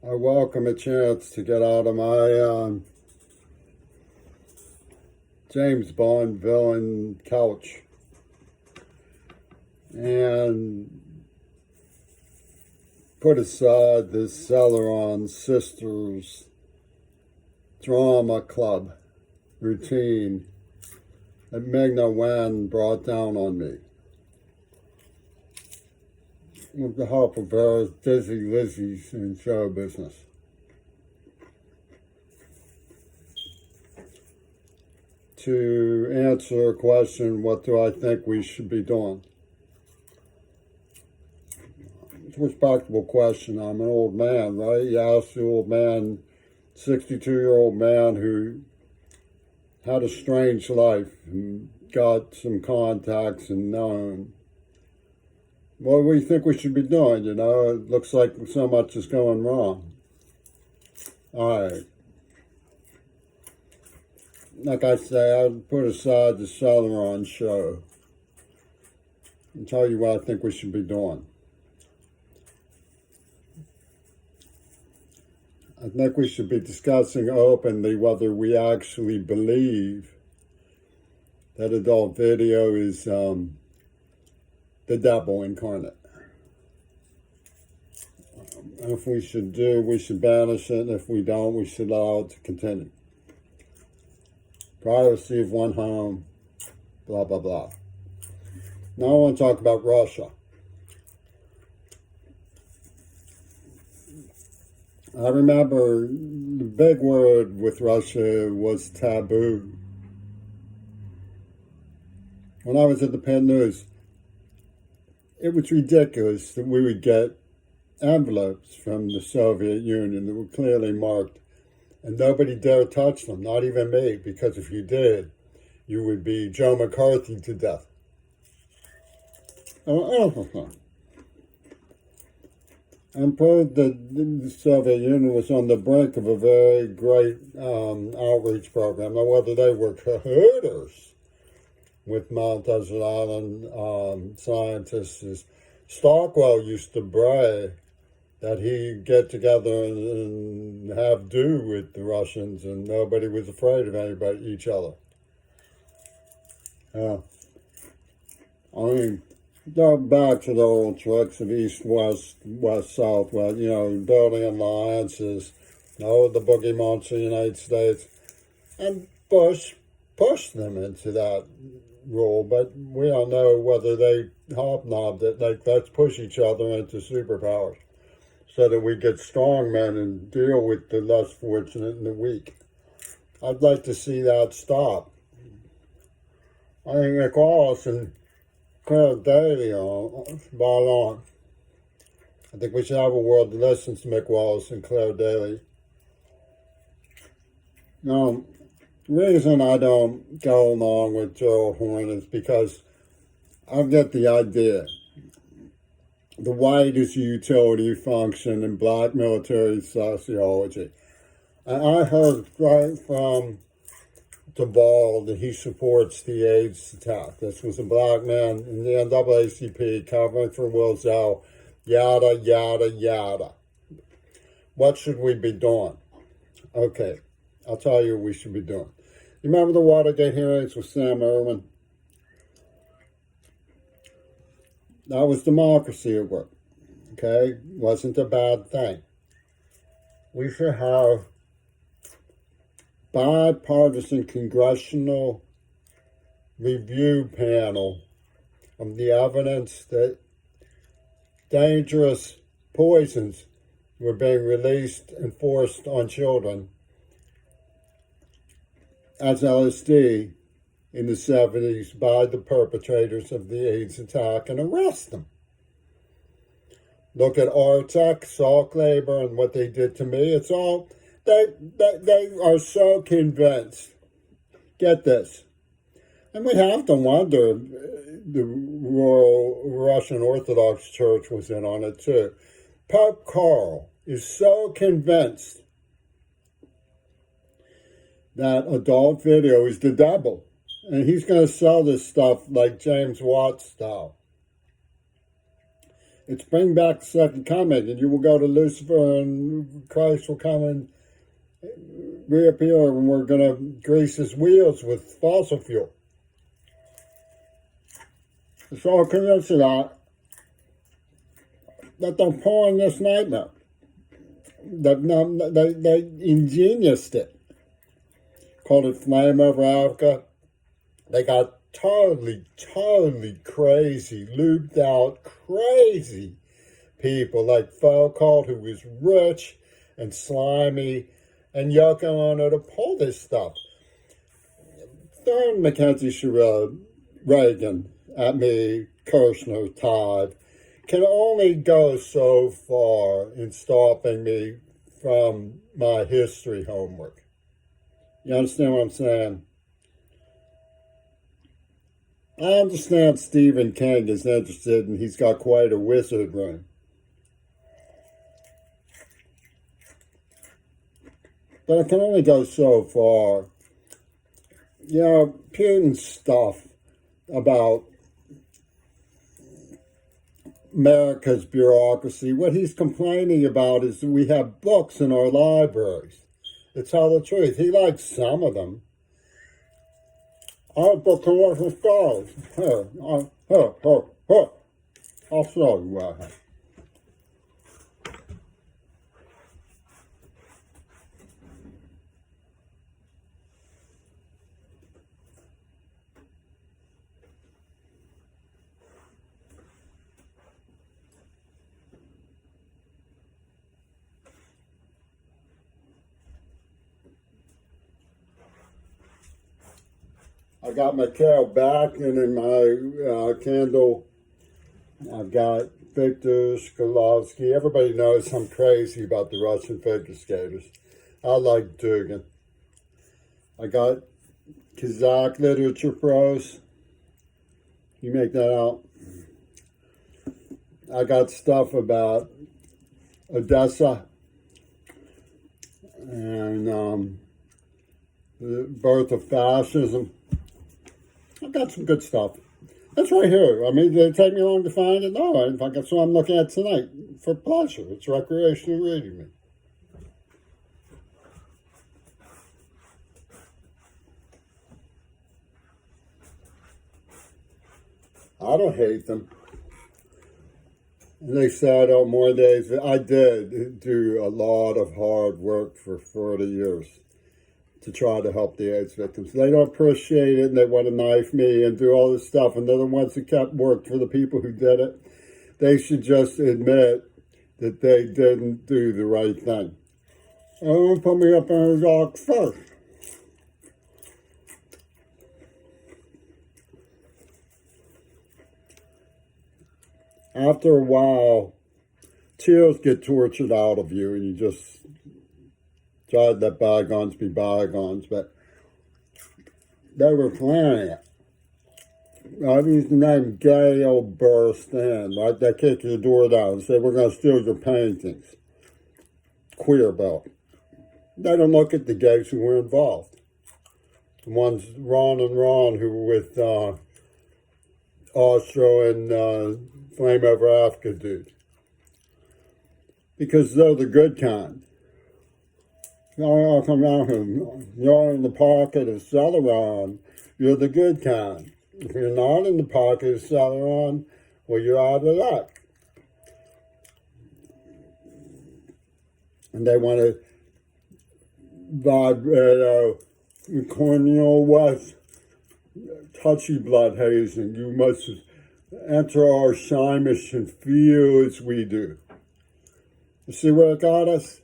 I welcome a chance to get out of my James Bond villain couch and put aside this Celeron Sisters drama club routine that Ming-Na Wen brought down on me with the help of various busy Lizzies in show business. To answer a question, what do I think we should be doing? It's a respectable question. I'm an old man, right? You ask the old man, 62-year-old man who had a strange life and got some contacts and known. What do you think we should be doing? You know, it looks like so much is going wrong. All right. Like I say, I'd put aside the Celeron show and tell you what I think we should be doing. I think we should be discussing openly whether we actually believe that adult video is the devil incarnate. If we should we should banish it. If we don't, we should allow it to continue. Privacy of one home, blah, blah, blah. Now I want to talk about Russia. I remember the big word with Russia was taboo. When I was at the Penn News, it was ridiculous that we would get envelopes from the Soviet Union that were clearly marked, and nobody dared touch them, not even me, because if you did, you would be Joe McCarthy to death. I'm told that the Soviet Union was on the brink of a very great outreach program. Now, whether they were cahooters with Mount Desert Island scientists, is Stockwell used to brag that he'd get together and have do with the Russians, and nobody was afraid of each other. I mean, go back to the old tricks of East, West, West, South, well, you know, building alliances, the boogie monster United States, and Bush pushed them into that rule, but we don't know whether they hobnobbed it, like, let's push each other into superpowers, so that we get strong men and deal with the less fortunate and the weak. I'd like to see that stop. I think Nick Wallace and Claire Daly are spot on. I think we should have a world that listens to Mick Wallace and Claire Daly. Now, the reason I don't go along with Gerald Horne is because I get the idea. The white is a utility function in black military sociology. And I heard right from Duvall that he supports the AIDS attack. This was a black man in the NAACP covering for Wilzel, yada, yada, yada. What should we be doing? Okay, I'll tell you what we should be doing. You remember the Watergate hearings with Sam Erwin? That was democracy at work, okay? Wasn't a bad thing. We should have bipartisan congressional review panel of the evidence that dangerous poisons were being released and forced on children as LSD in the 70s by the perpetrators of the AIDS attack and arrest them. Look at Artek, Salk Labor, and what they did to me. It's all, they are so convinced. Get this. And we have to wonder, the Royal Russian Orthodox Church was in on it too. Pope Karl is so convinced that adult video is the devil. And he's going to sell this stuff like James Watt style. It's bring back the second coming, and you will go to Lucifer, and Christ will come and reappear, and we're going to grease his wheels with fossil fuel. So convinced of that they're pouring this nightmare. They ingenious it. Called it Flame Over Africa. They got totally crazy, looped out, crazy people like Foucault, who was rich and slimy, and Yoko Ono to pull this stuff. Throwing Mackenzie Shirella, Reagan at me, Kirshner, Todd, can only go so far in stopping me from my history homework. You understand what I'm saying? I understand Stephen King is interested and he's got quite a wizard room. But it can only go so far. You know, Putin's stuff about America's bureaucracy, what he's complaining about is that we have books in our libraries. To tell the truth, he likes some of them. I have books on Russian scholars. Here, I'll show you what I have. I got my Carol back, and in my Kindle, I've got Victor Shklovsky. Everybody knows I'm crazy about the Russian figure skaters. I like Dugin. I got Kazakh literature prose. You make that out. I got stuff about Odessa and the birth of fascism. I've got some good stuff. That's right here. I mean, did it take me long to find it? No, in fact, that's what I'm looking at tonight for pleasure. It's recreational reading me. I don't hate them. They said, oh, more days. I did do a lot of hard work for 40 years to try to help the AIDS victims. They don't appreciate it, and they want to knife me and do all this stuff, and they're the ones who kept work for the people who did it. They should just admit that they didn't do the right thing. Don't put me up in the dark first. After a while, tears get tortured out of you, and you just try to let bygones be bygones, but they were planning it. I used the name Gail burst in, right? They kick your door down and say, we're going to steal your paintings. Queer belt. They don't look at the gays who were involved. The ones, Ron and Ron, who were with Ostro and Flame Over Africa dude. Because they're the good kind. I'll come down here. You're in the pocket of Celeron. You're the good kind. If you're not in the pocket of Celeron, well, you're out of luck. And they want to vibrate corneal West, touchy blood hazing. You must enter our Shimish and feel as we do. You see where it got us?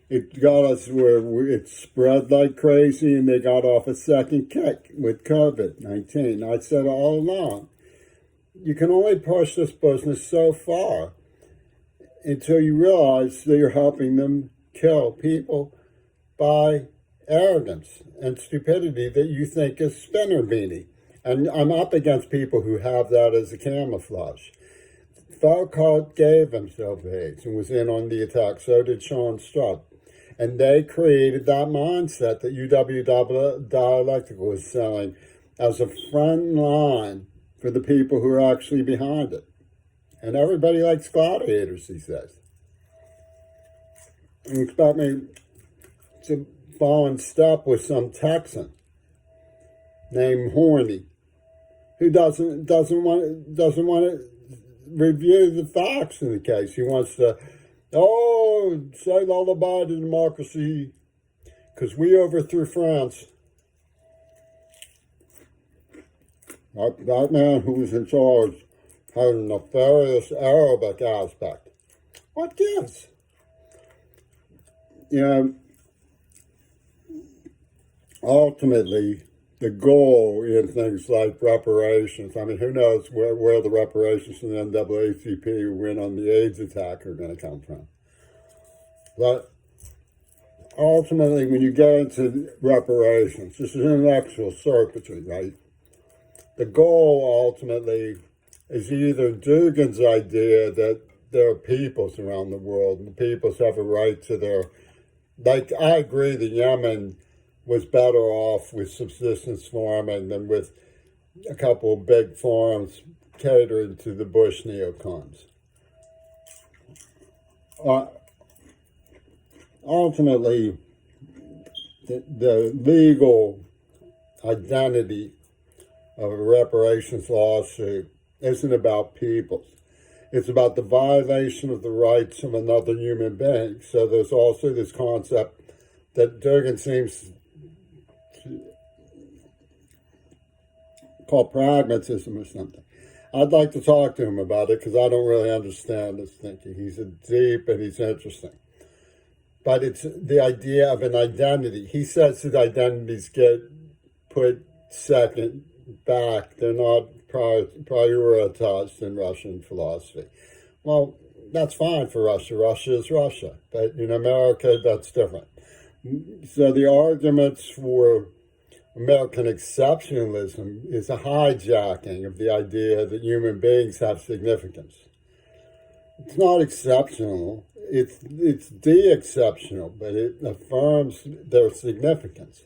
It got us where it spread like crazy, and they got off a second kick with COVID-19. I said all along, you can only push this business so far until you realize that you're helping them kill people by arrogance and stupidity that you think is spinner beanie. And I'm up against people who have that as a camouflage. Foucault gave himself AIDS and was in on the attack. So did Sean Strutt. And they created that mindset that UW Dialectical is selling as a front line for the people who are actually behind it. And everybody likes gladiators, he says. And expect me to fall in step with some Texan named Horny, who doesn't want to review the facts in the case. He wants to, say lullaby to democracy because we overthrew France. That man who was in charge had a nefarious Arabic aspect. What gives? Ultimately, the goal in things like reparations, I mean, who knows where the reparations from the NAACP win on the AIDS attack are going to come from. But ultimately, when you get into reparations, this is intellectual circuitry, right? The goal ultimately is either Dugin's idea that there are peoples around the world and the peoples have a right to their, like, I agree that Yemen was better off with subsistence farming than with a couple of big farms catering to the Bush neocons. Ultimately, the legal identity of a reparations lawsuit isn't about peoples. It's about the violation of the rights of another human being. So there's also this concept that Dugin seems to call pragmatism or something. I'd like to talk to him about it because I don't really understand his thinking. He's deep and he's interesting. But it's the idea of an identity. He says that identities get put second back. They're not prioritized in Russian philosophy. Well, that's fine for Russia. Russia is Russia. But in America, that's different. So the arguments for American exceptionalism is a hijacking of the idea that human beings have significance. It's not exceptional. It's de-exceptional, but it affirms their significance.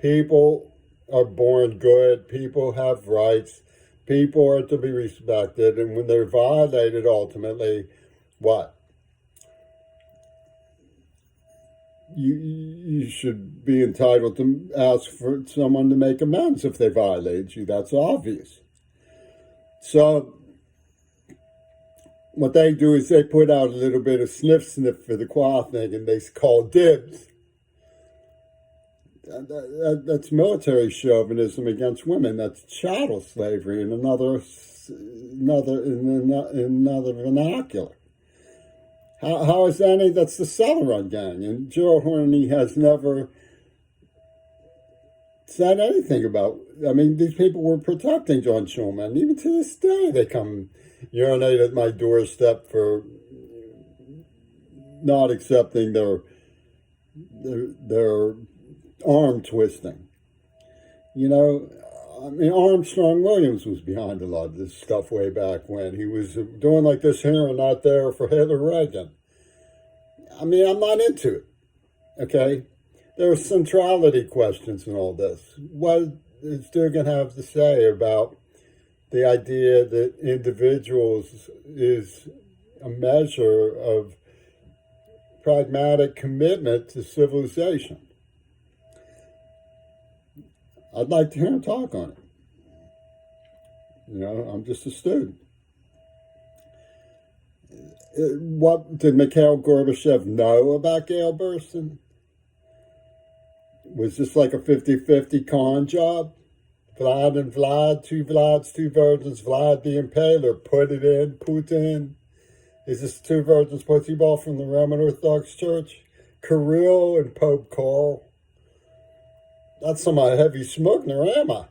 People are born good. People have rights. People are to be respected. And when they're violated, ultimately, what? You should be entitled to ask for someone to make amends if they violate you. That's obvious. So what they do is they put out a little bit of sniff for the thing, and they call dibs. That's military chauvinism against women. That's chattel slavery in another vernacular. How is any? That's the Celeron gang, and Gerald Horney has never said anything about. I mean, these people were protecting John Schulman. Even to this day, they come urinate at my doorstep for not accepting their arm twisting. I mean, Armstrong Williams was behind a lot of this stuff way back when. He was doing like this here and not there for Hitler Reagan. I mean, I'm not into it, okay? There are centrality questions in all this. What does Dugin have to say about the idea that individuals is a measure of pragmatic commitment to civilization? I'd like to hear him talk on it. I'm just a student. What did Mikhail Gorbachev know about Gail Burston? Was this like a 50-50 con job? Vlad and Vlad, two Vlads, two virgins, Vlad the Impaler, put it in, Putin. Is this two virgins pussy ball from the Roman Orthodox Church? Kirill and Pope Karl. That's some heavy smoke, Narama.